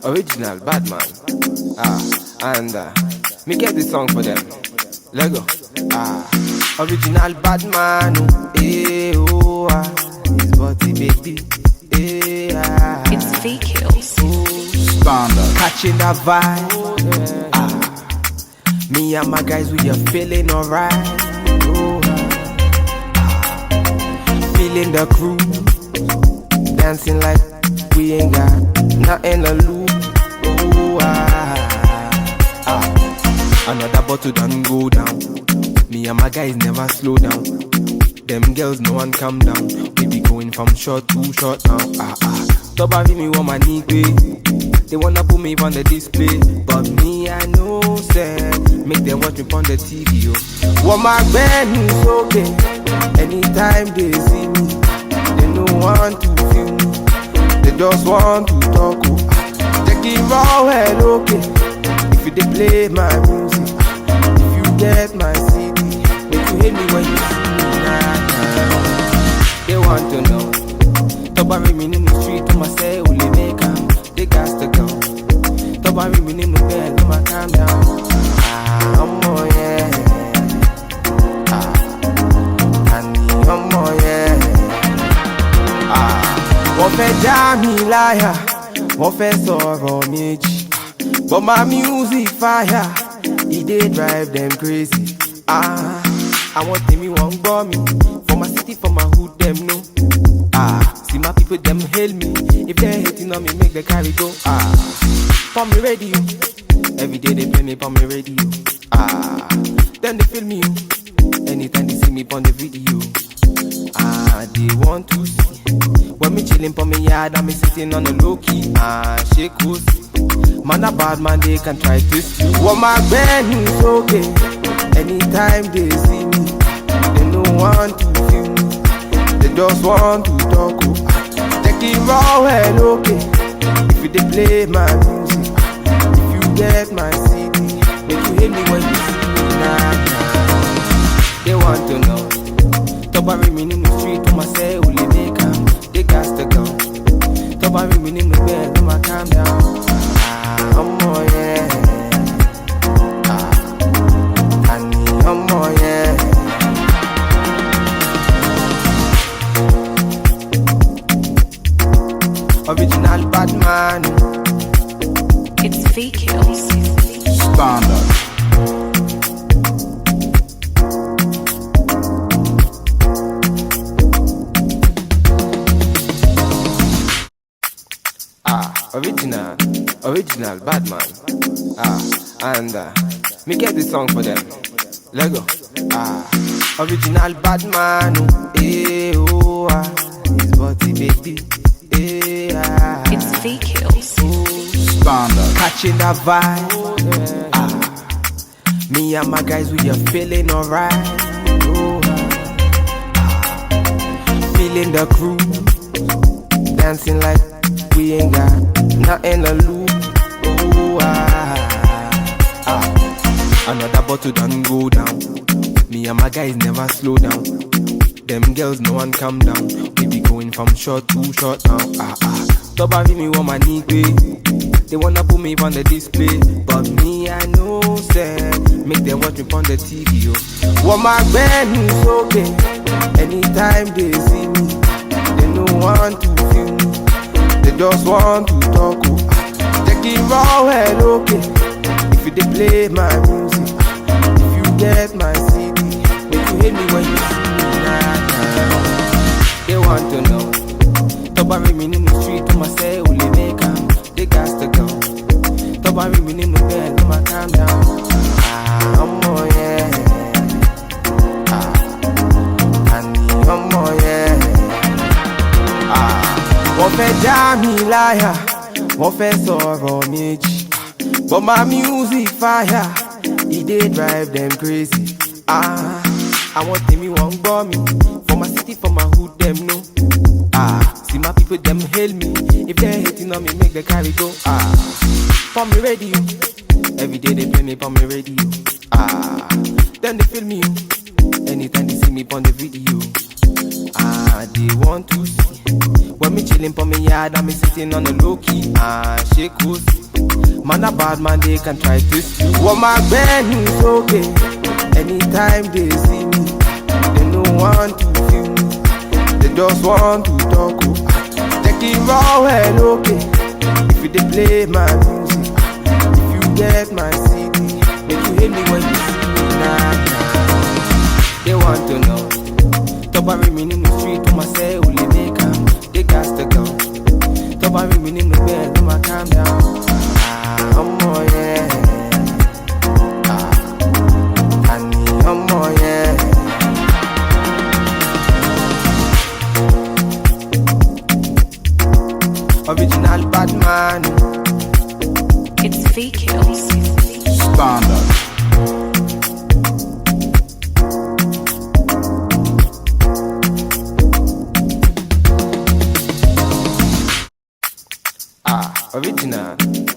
Original bad man. And me get this song for them. Let go. Original bad man. His body baby. It's fake kills. Standard. Catching that vibe. Me and my guys, we are feeling alright. Feeling the groove, dancing like we ain't got nothing to lose. Another bottle done go down. Me and my guys never slow down. Them girls no one calm down. We be going from short to short now. Top of me want my knee. They wanna put me on the display, but me I know send. Make them watch me on the TV. Want my band is okay. Anytime they see me, they don't want to feel me. They just want to talk. Check it raw and okay. If you dey play my music, if you get my CD, make you hate me when you see me. They want to know. Tobari me in the street, to myself, will they make them? They got to go. Tobari me in the bed, let me calm down. Oh yeah. Wọ́n fẹ́ já mi láyà, wọ́n fẹ́ sọ̀rọ̀ méjì, but my music fire, it dey drive them crazy. Àwọn tèmi wọ́n gbọ́ mi, for my city, for my hood, them know. See my people, them hail me, if they hating on me, make the carry go. For me radio, every day they play me for me radio. Then they feel me, anytime they see me on the video. They want to see when me chillin' for me yard and me sitting on the low key. Shake pussy, man a bad man, they can try to see. Want my band is okay. Anytime they see me, they don't want to feel me. They just want to talk. Check it raw and okay. If you dey play my music, if you get my CD, make you hate me when you see me. They want to know. Tobari me in the street, to myself, will they make them? They got to go. Tobari me in the bed, let me calm down. Oh yeah. Oh yeah. Original bad man. It's fake kills. Standard. Original bad man. And me get this song for them. Let go. Original bad man. His body baby. It's fake kills. Standard. Catching that vibe. Me and my guys, we are feeling alright. Feeling the groove, dancing like we we ain't got nothing to lose. Oh, Another bottle done go down. Me and my guys never slow down. Them girls no one calm down. We be going from short to short now. Top of me want my knee way. They wanna put me on the display, but me I know say make them watch me on the TV. Want my band is okay. Anytime they see me, they no want to feel me. They just want to talk. Check it raw well okay. If you dey play my music, if you get my CD, make you hate me when you see me. They want to know. Top of me in the street, to myself, only make 'em. They got to go. Top of me in the bed, I'ma calm down. I'm on yeah. I'm on yeah. Wọ́n fẹ́ já mi láyà, wọ́n fẹ́ sọ̀rọ̀ méjì. But my music fire, it dey drive them crazy. I want them, you won't bore me. For my city, for my hood, them know. See my people, them hail me. If they're hating on me, make the carry go. For me radio, every day they play me for me radio. Then they feel me. Anytime they see me on the video. They want to see. When me chilling for me yard, I'm sitting on the low key. Shake cozy. Man a bad man, they can try to see. Want my band is okay. Anytime they see me, they no want to feel me. They just want to talk. Check it raw well okay. If you dey play my music, if you get my CD, make you hate me when you see me They want to know. Top of me in the street, to myself, only make 'em. They got to go. Top of me in the bed, I'ma calm down. I'm on yeah. I'm on yeah. Original bad man. It's VKills. Standard.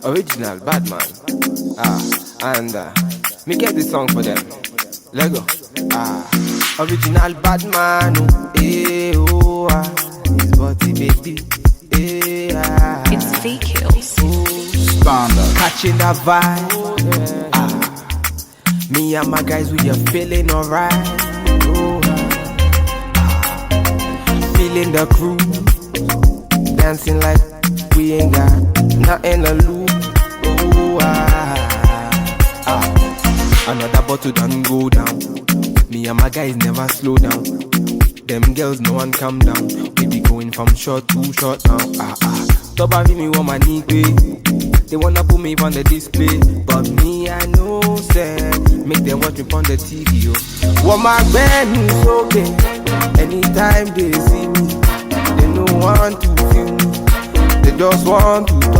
Original bad man. And me get this song for them. Let go. Original bad man. His body baby. It's VKills. Standard. Catching that vibe. Me and my guys, we are feeling alright. Feeling the groove. Dancing like we ain't got nothing to lose. Another bottle done go down. Me and my guys never slow down. Them girls no one calm down. We be going from short to short now. Top of me want my knee way. They wanna put me on the display, but me I know say make them watch me on the TV. Want my band is okay. Anytime they see me, they no want to feel me. They just want to talk.